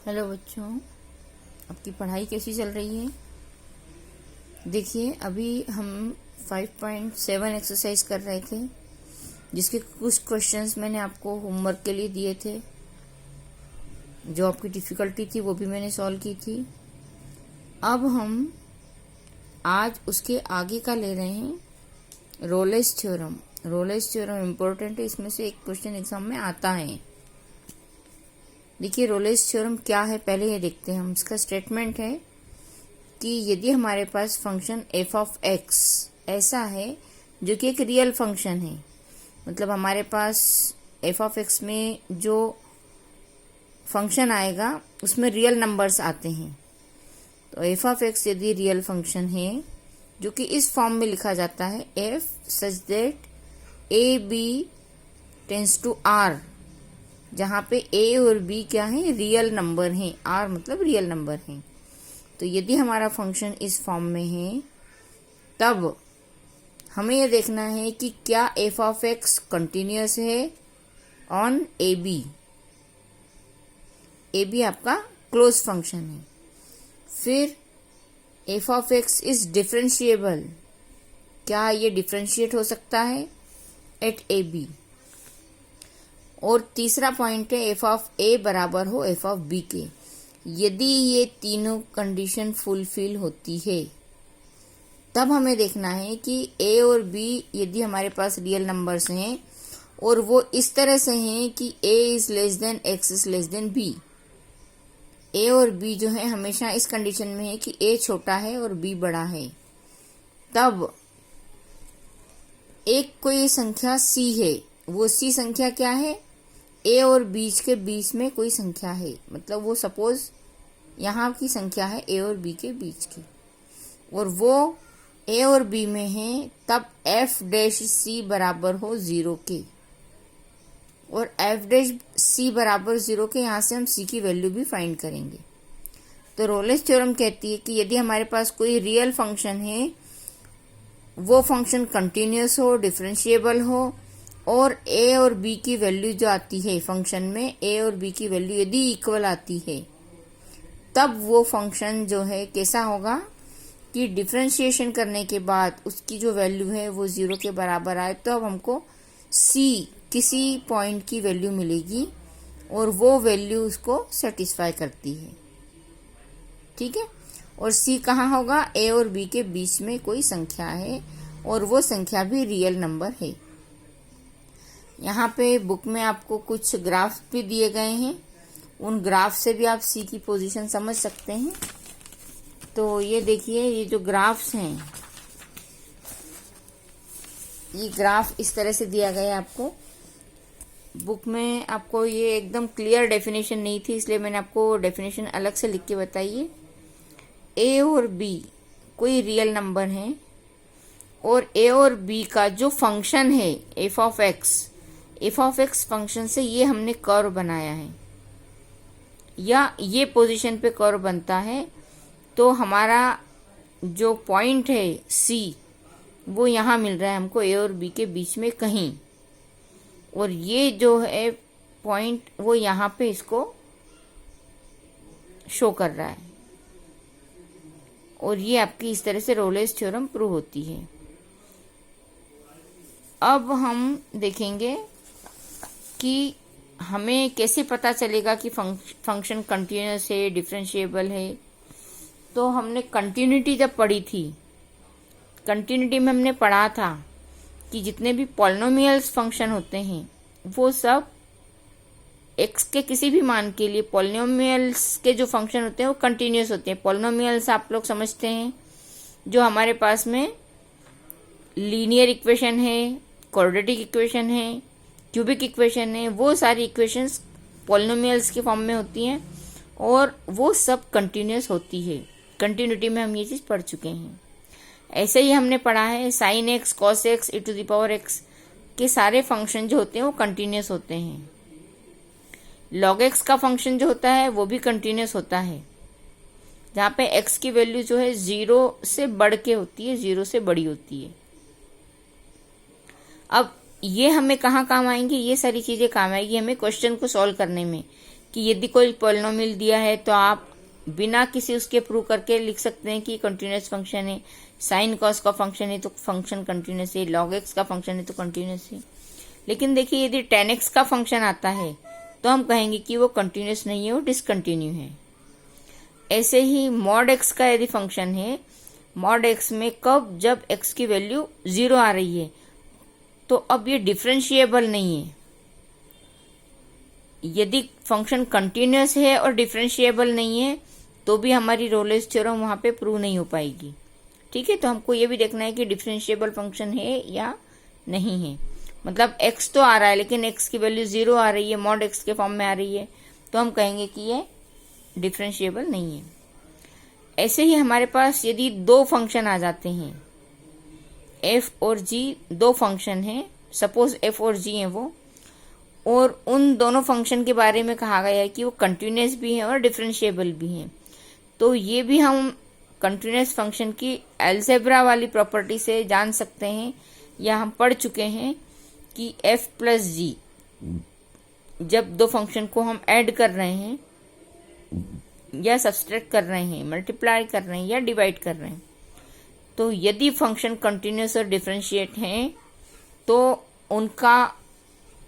Hello बच्चों, आपकी पढ़ाई कैसी चल रही है। देखिए, अभी हम 5.7 एक्सरसाइज कर रहे थे, जिसके कुछ क्वेश्चंस मैंने आपको होमवर्क के लिए दिए थे। जो आपकी डिफ़िकल्टी थी वो भी मैंने सॉल्व की थी। अब हम आज उसके आगे का ले रहे हैं, Rolle's theorem. Rolle's theorem important है, इसमें से एक क्वेश्चन एग्जाम में आता है। देखिए, रोलेस थ्योरम क्या है, पहले ये देखते हैं हम। इसका स्टेटमेंट है कि यदि हमारे पास फंक्शन एफ ऑफ एक्स ऐसा है जो कि एक रियल फंक्शन है, मतलब हमारे पास एफ ऑफ एक्स में जो फंक्शन आएगा उसमें रियल नंबर्स आते हैं। तो एफ ऑफ एक्स यदि रियल फंक्शन है जो कि इस फॉर्म में लिखा जाता है, f such that a b tends to R, जहाँ पे ए और बी क्या है, रियल नंबर हैं। आर मतलब रियल नंबर हैं। तो यदि हमारा फंक्शन इस फॉर्म में है, तब हमें यह देखना है कि क्या एफ ऑफ एक्स कंटिन्यूअस है on a b. A b आपका क्लोज फंक्शन है। फिर f of x is differentiable, क्या ये डिफरेंशिएट हो सकता है एट ए बी। और तीसरा पॉइंट है एफ ऑफ ए बराबर हो एफ ऑफ बी के। यदि ये तीनों कंडीशन फुलफिल होती है, तब हमें देखना है कि ए और बी यदि हमारे पास रियल नंबर्स हैं और वो इस तरह से हैं कि A is less than X is less than B. A और बी जो है हमेशा इस कंडीशन में है कि ए छोटा है और बी बड़ा है, तब एक कोई संख्या सी है। वो सी संख्या क्या है, ए और बीच के बीच में कोई संख्या है, मतलब वो सपोज यहाँ की संख्या है ए और बी के बीच की, और वो ए और बी में है, तब एफ डैश सी बराबर हो 0 के। और एफ डैश सी बराबर 0 के, यहाँ से हम सी की वैल्यू भी फाइंड करेंगे। तो रोलेस थ्योरम कहती है कि यदि हमारे पास कोई रियल फंक्शन है, वो फंक्शन कंटिन्यूअस हो, डिफरेंशिएबल हो, और ए और बी की वैल्यू जो आती है फंक्शन में, ए और बी की वैल्यू यदि इक्वल आती है, तब वो फंक्शन जो है कैसा होगा कि डिफरेंशिएशन करने के बाद उसकी जो वैल्यू है वो 0 के बराबर आए, तो अब हमको सी किसी पॉइंट की वैल्यू मिलेगी और वो वैल्यू उसको सेटिस्फाई करती है। ठीक है। और सी कहाँ होगा, ए और बी के बीच में कोई संख्या है और वो संख्या भी रियल नंबर है। यहाँ पे बुक में आपको कुछ ग्राफ भी दिए गए हैं, उन ग्राफ से भी आप सी की पोजीशन समझ सकते हैं। तो ये देखिए, ये जो ग्राफ्स हैं, ये ग्राफ इस तरह से दिया गया है आपको बुक में। आपको ये एकदम क्लियर डेफिनेशन नहीं थी, इसलिए मैंने आपको डेफिनेशन अलग से लिख के बताई है। ए और बी कोई रियल नंबर है, और ए और बी का जो फंक्शन है एफ ऑफ एक्स फंक्शन से ये हमने कर्व बनाया है, या ये पोजीशन पे कर्व बनता है, तो हमारा जो पॉइंट है सी, वो यहाँ मिल रहा है हमको ए और बी के बीच में कहीं, और ये जो है पॉइंट वो यहाँ पे इसको शो कर रहा है। और ये आपकी इस तरह से रोलेस थ्योरम प्रूव होती है। अब हम देखेंगे कि हमें कैसे पता चलेगा कि फंक्शन कंटिन्यूअस है, डिफरेंशिएबल है। तो हमने कंटिन्यूटी जब पढ़ी थी, कंटिन्यूटी में हमने पढ़ा था कि जितने भी पॉलिनोमियल्स फंक्शन होते हैं वो सब एक्स के किसी भी मान के लिए, पॉलिनोमियल्स के जो फंक्शन होते हैं वो कंटिन्यूअस होते हैं। पॉलिनोमियल्स आप लोग समझते हैं, जो हमारे पास में लीनियर इक्वेशन है, क्वाड्रेटिक इक्वेशन है, क्यूबिक इक्वेशन है, वो सारी इक्वेशंस पॉलिनोमियल्स के फॉर्म में होती हैं और वो सब कंटिन्यूअस होती है। कंटिन्यूटी में हम ये चीज़ पढ़ चुके हैं। ऐसे ही हमने पढ़ा है sine x, cos x, e to the power x के सारे फंक्शन जो होते हैं वो कंटिन्यूअस होते हैं। लॉग एक्स का फंक्शन जो होता है वो भी कंटिन्यूअस होता है, जहाँ पे एक्स की वैल्यू जो है 0 से बढ़ के होती है, 0 से बड़ी होती है। अब ये हमें कहाँ काम आएंगी, ये सारी चीज़ें काम आएगी हमें क्वेश्चन को सॉल्व करने में, कि यदि कोई पॉलिनोमियल दिया है तो आप बिना किसी उसके प्रूव करके लिख सकते हैं कि कंटिन्यूस फंक्शन है, साइन कॉस का फंक्शन है तो फंक्शन कंटिन्यूस है, लॉग एक्स का फंक्शन है तो कंटिन्यूस है। लेकिन देखिए यदि tan x का फंक्शन आता है तो हम कहेंगे कि वो कंटिन्यूस नहीं है, वो डिसकंटिन्यू है। ऐसे ही मॉड x का यदि फंक्शन है, मॉड x में कब जब x की वैल्यू 0 आ रही है तो अब ये डिफरेंशिएबल नहीं है। यदि फंक्शन कंटिन्यूस है और डिफरेंशिएबल नहीं है तो भी हमारी रोलेस थ्योरम वहां पे प्रूव नहीं हो पाएगी। ठीक है, तो हमको ये भी देखना है कि डिफरेंशिएबल फंक्शन है या नहीं है। मतलब x तो आ रहा है लेकिन x की वैल्यू 0 आ रही है, मॉड x के फॉर्म में आ रही है, तो हम कहेंगे कि ये डिफरेंशिएबल नहीं है। ऐसे ही हमारे पास यदि दो फंक्शन आ जाते हैं, f और g दो फंक्शन हैं, सपोज f और g हैं वो, और उन दोनों फंक्शन के बारे में कहा गया है कि वो कंटिन्यूस भी हैं और डिफरेंशिएबल भी हैं, तो ये भी हम कंटिन्यूस फंक्शन की अलजेब्रा वाली प्रॉपर्टी से जान सकते हैं, या हम पढ़ चुके हैं कि f प्लस जी जब दो फंक्शन को हम ऐड कर रहे हैं या सब्सट्रैक्ट कर रहे हैं, मल्टीप्लाई कर रहे हैं या डिवाइड कर रहे हैं, तो यदि फंक्शन कंटिन्यूस और डिफरेंशिएट हैं तो उनका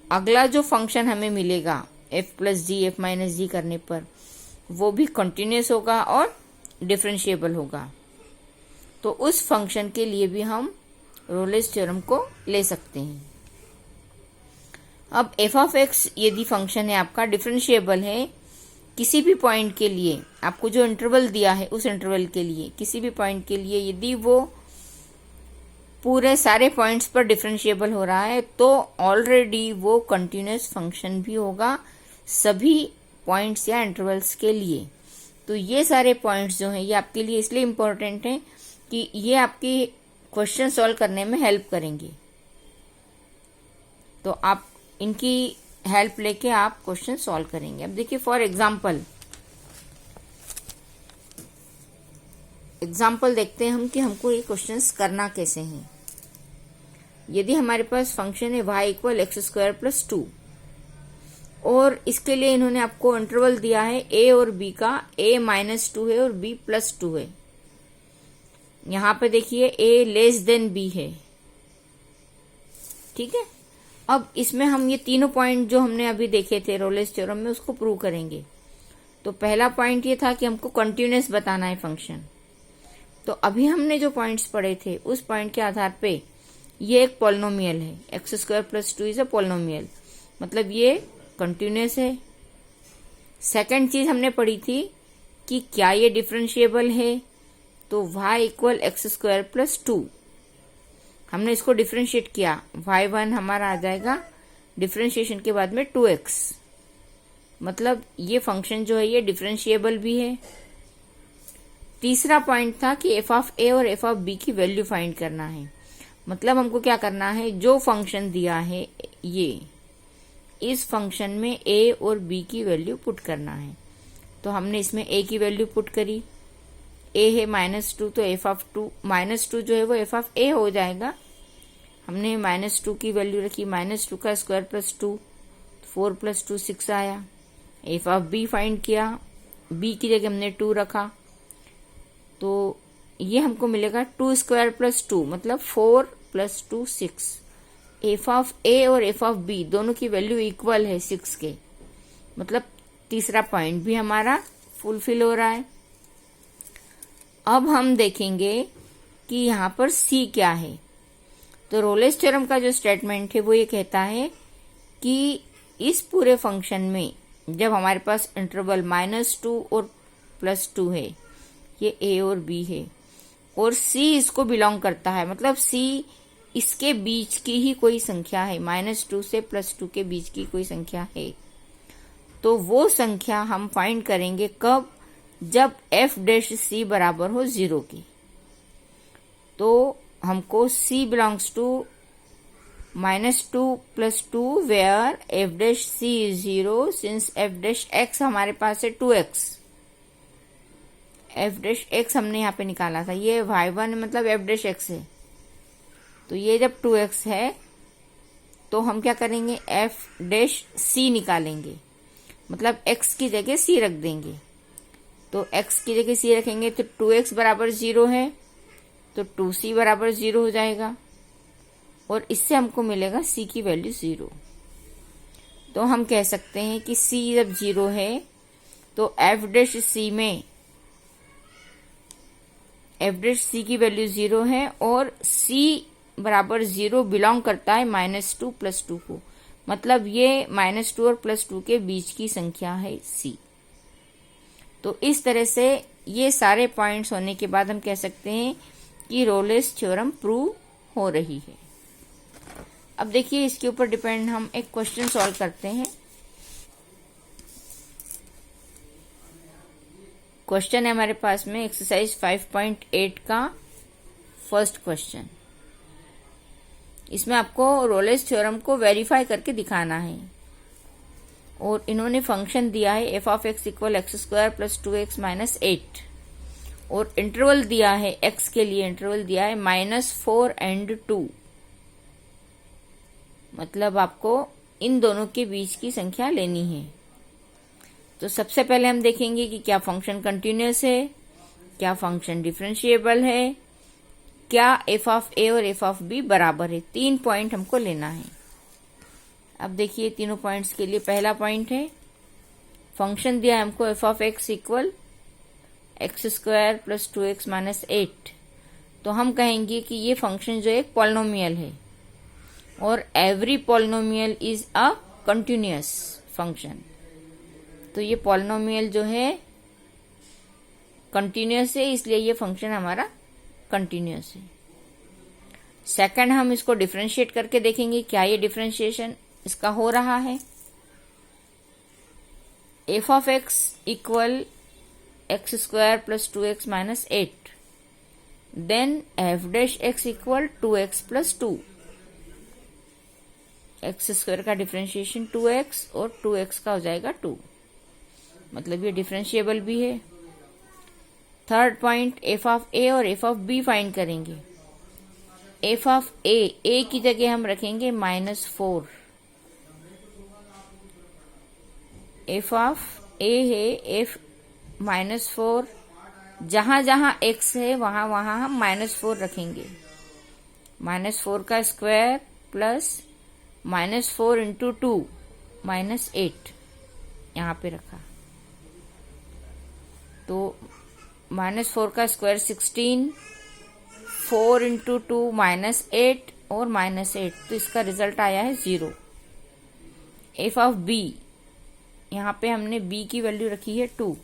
अगला जो फंक्शन हमें मिलेगा f प्लस जी एफ माइनस जी करने पर, वो भी कंटिन्यूस होगा और डिफरेंशिएबल होगा। तो उस फंक्शन के लिए भी हम रोलेस थ्योरम को ले सकते हैं। अब f ऑफ x यदि फंक्शन है आपका डिफरेंशिएबल है किसी भी पॉइंट के लिए, आपको जो इंटरवल दिया है उस इंटरवल के लिए, किसी भी पॉइंट के लिए यदि वो पूरे सारे पॉइंट्स पर डिफरेंशिएबल हो रहा है तो ऑलरेडी वो कंटिन्यूस फंक्शन भी होगा सभी पॉइंट्स या इंटरवल्स के लिए। तो ये सारे पॉइंट्स जो हैं ये आपके लिए इसलिए इम्पोर्टेंट हैं कि ये आपकी क्वेश्चन सॉल्व करने में हेल्प करेंगे। तो आप इनकी हेल्प लेके आप क्वेश्चन सॉल्व करेंगे। अब देखिए फॉर एग्जाम्पल देखते हैं हम कि हमको ये क्वेश्चंस करना कैसे हैं। यदि हमारे पास फंक्शन है y equal x square plus 2 और इसके लिए इन्होंने आपको इंटरवल दिया है a और b का, a माइनस 2 है और b प्लस 2 है। यहां पे देखिए a लेस देन b है। ठीक है, अब इसमें हम ये तीनों पॉइंट जो हमने अभी देखे थे रोलेस थ्योरम में उसको प्रूव करेंगे। तो पहला पॉइंट ये था कि हमको कंटिन्यूस बताना है फंक्शन। तो अभी हमने जो पॉइंट्स पढ़े थे उस पॉइंट के आधार पे ये एक पॉलिनोमियल है, x square plus 2 is a polynomial, मतलब ये कंटिन्यूस है। सेकंड चीज हमने पढ़ी थी कि क्या ये डिफरेंशिएबल है, तो y equal x square plus 2, हमने इसको डिफरेंशिएट किया, y1 हमारा आ जाएगा डिफरेंशिएशन के बाद में 2x, मतलब ये फंक्शन जो है ये डिफरेंशिएबल भी है। तीसरा पॉइंट था कि f ऑफ a और f ऑफ b की वैल्यू फाइंड करना है, मतलब हमको क्या करना है, जो फंक्शन दिया है ये, इस फंक्शन में a और b की वैल्यू पुट करना है। तो हमने इसमें a की वैल्यू पुट करी, a है -2 तो f ऑफ 2 -2 जो है वो f ऑफ a हो जाएगा। हमने -2 की वैल्यू रखी, -2 का स्क्वायर प्लस 2, 4 प्लस 2 6 आया। f ऑफ b फाइंड किया, b की जगह हमने 2 रखा, तो ये हमको मिलेगा 2 स्क्वायर प्लस 2 मतलब 4 प्लस 2 6। f ऑफ a और f ऑफ b दोनों की वैल्यू इक्वल है 6 के, मतलब तीसरा पॉइंट भी हमारा फुलफिल हो रहा है। अब हम देखेंगे कि यहाँ पर c क्या है। तो रोलेस थ्योरम का जो स्टेटमेंट है वो ये कहता है कि इस पूरे फंक्शन में जब हमारे पास इंटरवल -2 और +2 है, ये a और b है, और c इसको बिलोंग करता है, मतलब c इसके बीच की ही कोई संख्या है, -2 से +2 के बीच की कोई संख्या है, तो वो संख्या हम फाइंड करेंगे कब, जब f डैश c बराबर हो 0 की। तो हमको c belongs to -2 + 2 where f dash c is 0 since f dash x हमारे पास है 2x। f डैश x हमने यहाँ पे निकाला था, ये y1 मतलब f डैश x है, तो ये जब 2x है तो हम क्या करेंगे, f डैश c निकालेंगे। मतलब x की जगह c रख देंगे। तो x की जगह c रखेंगे तो 2x बराबर 0 है, तो 2c बराबर 0 हो जाएगा, और इससे हमको मिलेगा c की वैल्यू 0। तो हम कह सकते हैं कि c जब 0 है तो f डैश c में f डैश c की वैल्यू 0 है, और c बराबर 0 बिलोंग करता है -2 + 2 को। मतलब ये -2 और +2 के बीच की संख्या है c। तो इस तरह से ये सारे पॉइंट्स होने के बाद हम कह सकते हैं कि रोलेस थ्योरम प्रूव हो रही है। अब देखिए इसके ऊपर डिपेंड हम एक क्वेश्चन सॉल्व करते हैं। क्वेश्चन है हमारे पास में एक्सरसाइज 5.8 का फर्स्ट क्वेश्चन। इसमें आपको रोलेस थ्योरम को वेरीफाई करके दिखाना है, और इन्होंने फंक्शन दिया है f(x) = x² + 2x - 8, और इंटरवल दिया है x के लिए, इंटरवल दिया है -4 और 2। मतलब आपको इन दोनों के बीच की संख्या लेनी है। तो सबसे पहले हम देखेंगे कि क्या फंक्शन कंटिन्यूअस है, क्या फंक्शन डिफरेंशिएबल है, क्या f ऑफ a और f ऑफ b बराबर है। 3 पॉइंट हमको लेना है। अब देखिए तीनों पॉइंट्स के लिए पहला पॉइंट है, फंक्शन दिया है हमको f(x) = x² + 2x - 8। तो हम कहेंगे कि ये फंक्शन जो एक पॉलिनोमियल है, और every polynomial is a continuous function. तो ये पॉलिनोमियल जो है कंटिन्यूअस है, इसलिए ये फंक्शन हमारा कंटिन्यूअस है। सेकंड, हम इसको डिफरेंशिएट करके देखेंगे क्या ये डिफरेंशिएशन इसका हो रहा है। f(x) = x² + 2x - 8, then f(x) = 2x + 2। x² का डिफरेंशिएशन 2x और 2x का हो जाएगा 2, मतलब ये डिफरेंशिएबल भी है। Third point, f of a और f ऑफ b फाइंड करेंगे। f ऑफ a की जगह हम रखेंगे -4। f ऑफ a है f -4, जहां जहां x है वहां वहां हम -4 रखेंगे। -4 का स्क्वायर प्लस -4 × 2 -8 यहाँ पे रखा। तो -4 का स्क्वायर 16, 4 × 2 -8 और -8, तो इसका रिजल्ट आया है 0। f ऑफ b, यहाँ पे हमने b की वैल्यू रखी है 2।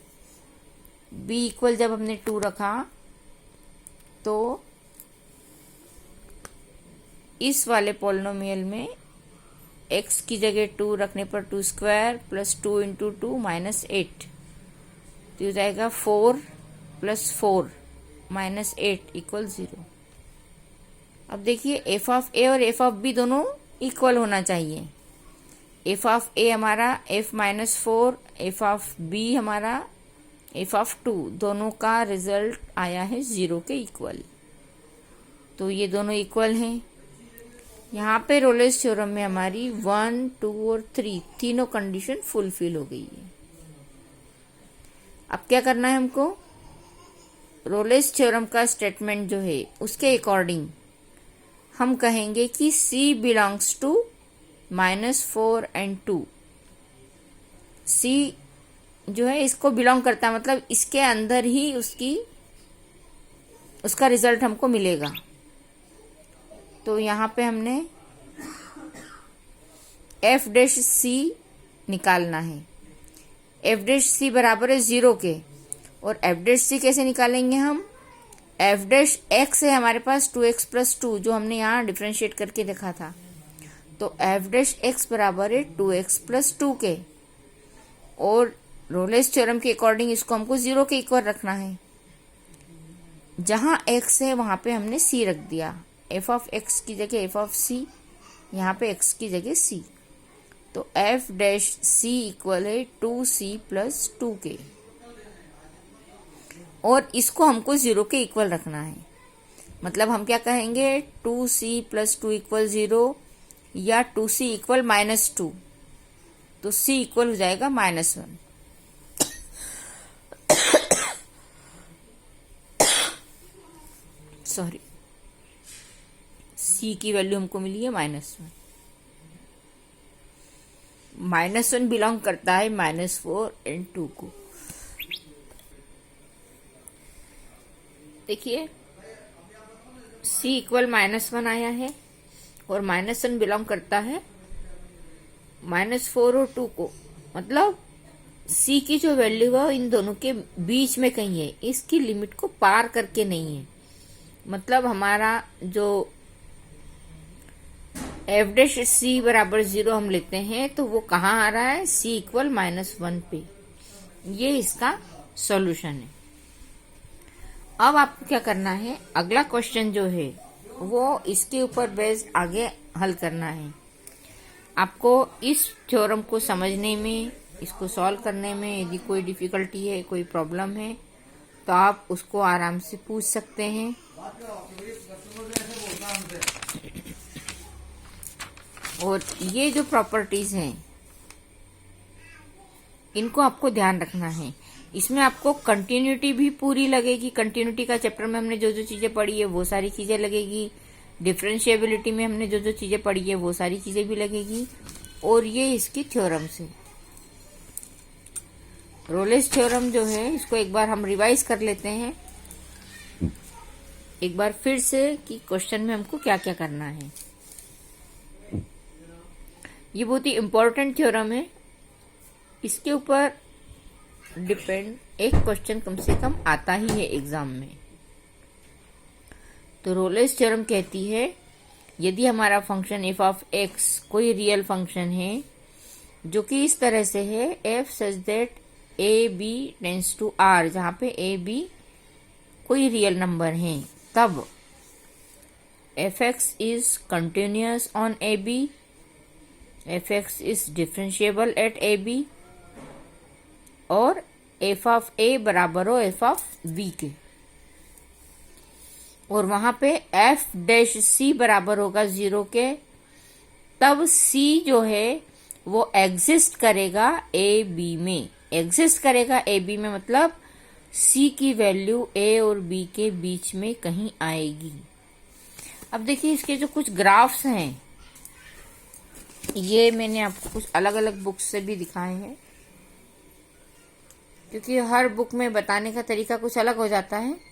b इक्वल जब हमने 2 रखा तो इस वाले पॉलिनोमियल में x की जगह 2 रखने पर 2² + 2 × 2 -8, तो हो जाएगा 4 + 4 -8 = 0। अब देखिए f ऑफ a और f ऑफ b दोनों इक्वल होना चाहिए। f ऑफ a हमारा f -4, f ऑफ b हमारा f ऑफ 2, दोनों का रिजल्ट आया है 0 के इक्वल। तो ये दोनों इक्वल हैं। यहाँ पे रोलेस थ्योरम में हमारी 1, 2 और 3 तीनों कंडीशन फुलफिल हो गई है। अब क्या करना है हमको, रोलेस थ्योरम का स्टेटमेंट जो है उसके अकॉर्डिंग हम कहेंगे कि C बिलोंग्स टू -4 और 2। C जो है इसको बिलोंग करता है, मतलब इसके अंदर ही उसका रिजल्ट हमको मिलेगा। तो यहाँ पे हमने f'(c) निकालना है। f'(c) बराबर है 0 के, और f'(c) कैसे निकालेंगे हम, f'(x) है हमारे पास 2x + 2, जो हमने यहाँ डिफरेंशिएट करके देखा था। तो f'(x) बराबर है 2x + 2 के, और रोलेस थ्योरम के अकॉर्डिंग इसको हमको 0 के इक्वल रखना है। जहां x है वहां पे हमने c रख दिया, f ऑफ x की जगह f ऑफ c, यहाँ पे x की जगह c। तो f'(c) इक्वल है 2c + 2 के, और इसको हमको 0 के इक्वल रखना है। मतलब हम क्या कहेंगे, 2c + 2 = 0 या 2c = -2। तो c इक्वल हो जाएगा -1। सॉरी, c की वैल्यू हमको मिली है -1। -1 बिलोंग करता है -4 and 2 को। देखिए c इक्वल -1 आया है और -1 बिलोंग करता है -4 और 2 को। मतलब c की जो वैल्यू है इन दोनों के बीच में कहीं है, इसकी लिमिट को पार करके नहीं है। मतलब हमारा जो f'(c) बराबर 0 हम लेते हैं तो वो कहाँ आ रहा है, c इक्वल -1 पे। ये इसका सॉल्यूशन है। अब आपको क्या करना है, अगला क्वेश्चन जो है वो इसके ऊपर बेस्ड आगे हल करना है। आपको इस थ्योरम को समझने में, इसको सॉल्व करने में यदि कोई डिफिकल्टी है, कोई प्रॉब्लम है, तो आप उसको आराम से पूछ सकते हैं। और ये जो प्रॉपर्टीज हैं इनको आपको ध्यान रखना है। इसमें आपको कंटिन्यूटी भी पूरी लगेगी। कंटिन्यूटी का चैप्टर में हमने जो जो चीजें पढ़ी है वो सारी चीजें लगेगी। डिफरेंशिएबिलिटी में हमने जो जो चीजें पढ़ी है वो सारी चीजें भी लगेगी। और ये इसकी थ्योरम से, रोलेस थ्योरम जो है इसको एक बार हम रिवाइज कर लेते हैं एक बार फिर से कि क्वेश्चन में हमको क्या क्या करना है। ये बहुत ही इंपॉर्टेंट थ्योरम है, इसके ऊपर डिपेंड एक क्वेश्चन कम से कम आता ही है एग्जाम में। तो रोलेस थ्योरम कहती है यदि हमारा फंक्शन f ऑफ x कोई रियल फंक्शन है जो कि इस तरह से है f such that a b tends to r, जहां पे a b कोई रियल नंबर है, तब f(x) is continuous on a b, f(x) is differentiable at a b, और f ऑफ a बराबर हो f ऑफ v के, और वहां पे f'(c) बराबर होगा 0 के, तब c जो है वो एग्जिस्ट करेगा a b में। एग्जिस्ट करेगा a b में मतलब c की वैल्यू a और b के बीच में कहीं आएगी। अब देखिए इसके जो कुछ ग्राफ्स हैं ये मैंने आपको कुछ अलग अलग बुक्स से भी दिखाए हैं, क्योंकि हर बुक में बताने का तरीका कुछ अलग हो जाता है।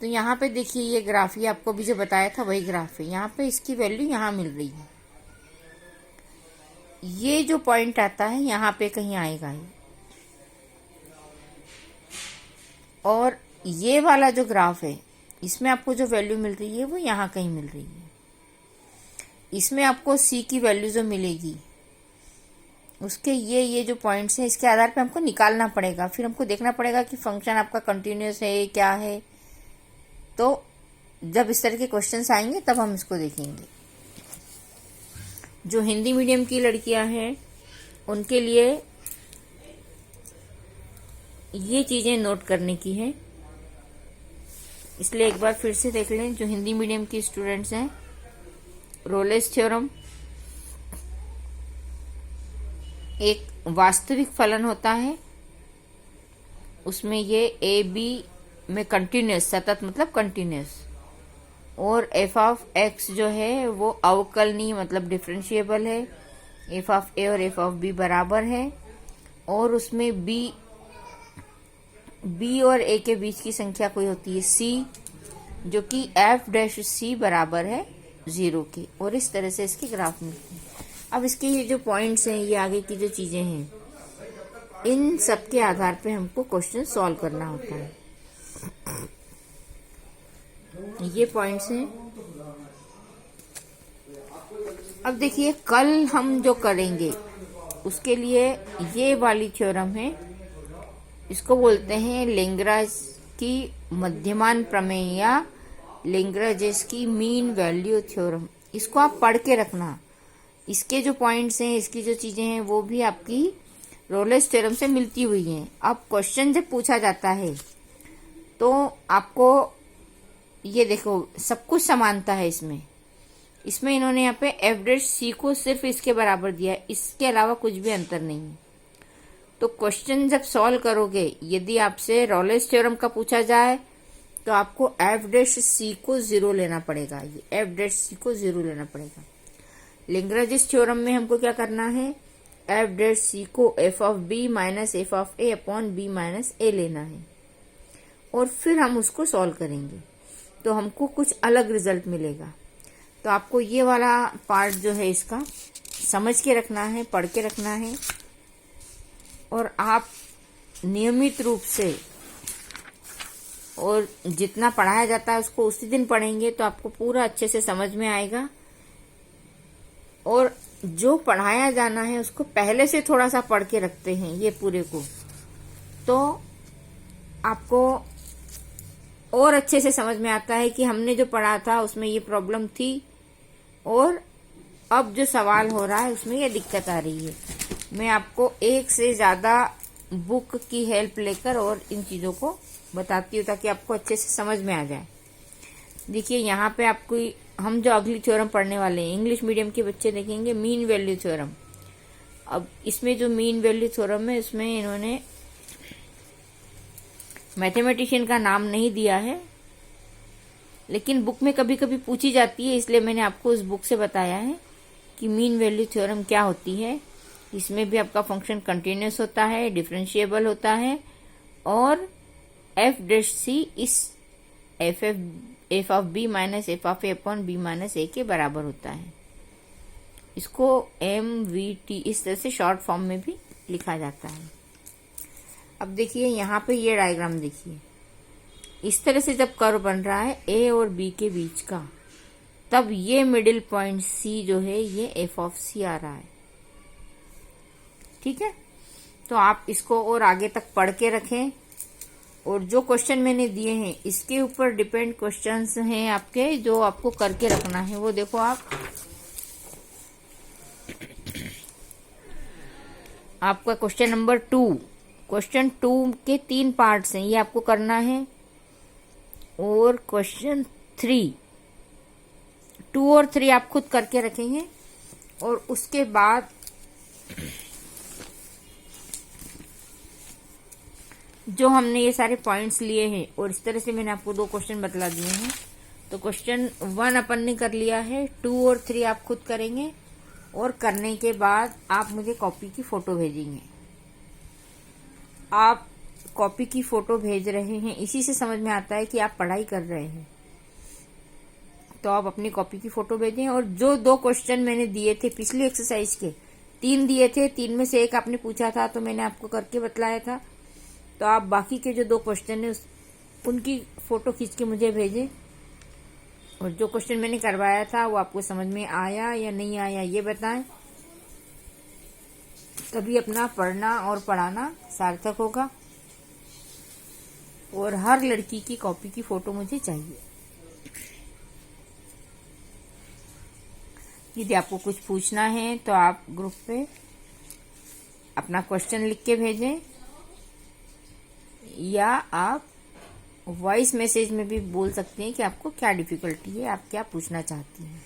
तो यहाँ पे देखिए ये ग्राफ, ये आपको भी जो बताया था वही ग्राफ है। यहाँ पे इसकी वैल्यू यहाँ मिल रही है, ये जो पॉइंट आता है यहाँ पे कहीं आएगा ये, और ये वाला जो ग्राफ है इसमें आपको जो वैल्यू मिल रही है वो यहाँ कहीं मिल रही है। इसमें आपको c की वैल्यू जो मिलेगी उसके ये जो पॉइंट्स हैं इसके आधार पे हमको निकालना पड़ेगा। फिर हमको देखना पड़ेगा कि फंक्शन आपका कंटिन्यूअस है क्या है। तो जब इस तरह के क्वेश्चंस आएंगे तब हम इसको देखेंगे। जो हिंदी मीडियम की लड़कियां हैं उनके लिए ये चीजें नोट करने की है, इसलिए एक बार फिर से देख लें। जो हिंदी मीडियम की स्टूडेंट्स हैं, रोलेस थ्योरम एक वास्तविक फलन होता है, उसमें ये ए बी में कंटिन्यूअस, सतत मतलब कंटिन्यूअस, और एफ ऑफ एक्स जो है वो अवकलनीय मतलब डिफरेंशिएबल है। एफ ऑफ ए और एफ ऑफ बी बराबर है, और उसमें बी और ए के बीच की संख्या कोई होती है सी, जो कि f'(c) बराबर है 0 के, और इस तरह से इसके ग्राफ मिलते हैं। अब इसके ये जो पॉइंट्स हैं, ये आगे की जो चीजें हैं, इन सब के आधार पे हमको क्वेश्चन सॉल्व करना होता है। ये पॉइंट्स हैं। अब देखिए कल हम जो करेंगे उसके लिए ये वाली थ्योरम है, इसको बोलते हैं लेंग्राज की मध्यमान प्रमेय या लेंग्राजेस की मीन वैल्यू थ्योरम। इसको आप पढ़ के रखना। इसके जो पॉइंट्स हैं, इसकी जो चीजें हैं, वो भी आपकी रोलेस थ्योरम से मिलती हुई हैं। अब क्वेश्चन जब पूछा जाता है तो आपको ये देखो सब कुछ समानता है इसमें। इसमें इन्होंने यहाँ पे एफ डैश सी को सिर्फ इसके बराबर दिया है, इसके अलावा कुछ भी अंतर नहीं है। तो क्वेश्चन जब सॉल्व करोगे, यदि आपसे रॉलेस थ्योरम का पूछा जाए तो आपको एफ डैश सी को 0 लेना पड़ेगा। ये एफ डैश सी को 0 लेना पड़ेगा। लैग्रेंज थ्योरम में हमको क्या करना है, एफ डैश सी को F of B minus F of A upon B minus A लेना है और फिर हम उसको सॉल्व करेंगे तो हमको कुछ अलग रिजल्ट मिलेगा। तो आपको ये वाला पार्ट जो है इसका समझ के रखना है, पढ़ के रखना है और आप नियमित रूप से और जितना पढ़ाया जाता है उसको उसी दिन पढ़ेंगे तो आपको पूरा अच्छे से समझ में आएगा। और जो पढ़ाया जाना है उसको पहले से थोड़ा सा पढ़ के रखते हैं ये पूरे को, तो आपको और अच्छे से समझ में आता है कि हमने जो पढ़ा था उसमें ये प्रॉब्लम थी और अब जो सवाल हो रहा है उसमें ये दिक्कत आ रही है। मैं आपको एक से ज्यादा बुक की हेल्प लेकर और इन चीजों को बताती हूँ ताकि आपको अच्छे से समझ में आ जाए। देखिए यहाँ पे आपको हम जो अगली थ्योरम पढ़ने वाले हैं, इंग्लिश मीडियम के बच्चे देखेंगे मीन वैल्यू थ्योरम। अब इसमें जो मीन वैल्यू थ्योरम है उसमें इन्होंने मैथमेटिशियन का नाम नहीं दिया है, लेकिन बुक में कभी कभी पूछी जाती है, इसलिए मैंने आपको उस बुक से बताया है कि मीन वैल्यू थ्योरम क्या होती है। इसमें भी आपका फंक्शन कंटिन्यूस होता है, डिफरेंशिएबल होता है और F dash C is F of B minus F of A upon B minus A के बराबर होता है। इसको एम वी टी इस तरह से शॉर्ट फॉर्म में भी लिखा जाता है। अब देखिए यहाँ पे ये डायग्राम देखिए, इस तरह से जब कर्व बन रहा है ए और बी के बीच का, तब ये मिडिल पॉइंट सी जो है ये एफ ऑफ सी आ रहा है। ठीक है, तो आप इसको और आगे तक पढ़ के रखें और जो क्वेश्चन मैंने दिए हैं इसके ऊपर डिपेंड क्वेश्चंस हैं आपके, जो आपको करके रखना है। वो देखो आप, आपका क्वेश्चन नंबर 2, क्वेश्चन 2 के 3 पार्ट्स हैं, ये आपको करना है। और क्वेश्चन 3, 2 और 3 आप खुद करके रखेंगे और उसके बाद जो हमने ये सारे पॉइंट्स लिए हैं और इस तरह से मैंने आपको 2 क्वेश्चन बतला दिए हैं। तो क्वेश्चन 1 अपन ने कर लिया है, 2 और 3 आप खुद करेंगे और करने के बाद आप मुझे कॉपी की फोटो भेजेंगे। आप कॉपी की फोटो भेज रहे हैं, इसी से समझ में आता है कि आप पढ़ाई कर रहे हैं। तो आप अपनी कॉपी की फोटो भेजें और जो 2 क्वेश्चन मैंने दिए थे पिछली एक्सरसाइज के, 3 दिए थे, 3 में से 1 आपने पूछा था तो मैंने आपको करके बतलाया था। तो आप बाकी के जो 2 क्वेश्चन है उनकी फोटो खींच के मुझे भेजें और जो क्वेश्चन मैंने करवाया था वो आपको समझ में आया या नहीं आया ये बताएं। तभी अपना पढ़ना और पढ़ाना सार्थक होगा। और हर लड़की की कॉपी की फोटो मुझे चाहिए। यदि आपको कुछ पूछना है तो आप ग्रुप पे अपना क्वेश्चन लिख के भेजें या आप वॉइस मैसेज में भी बोल सकते हैं कि आपको क्या डिफिकल्टी है, आप क्या पूछना चाहती हैं।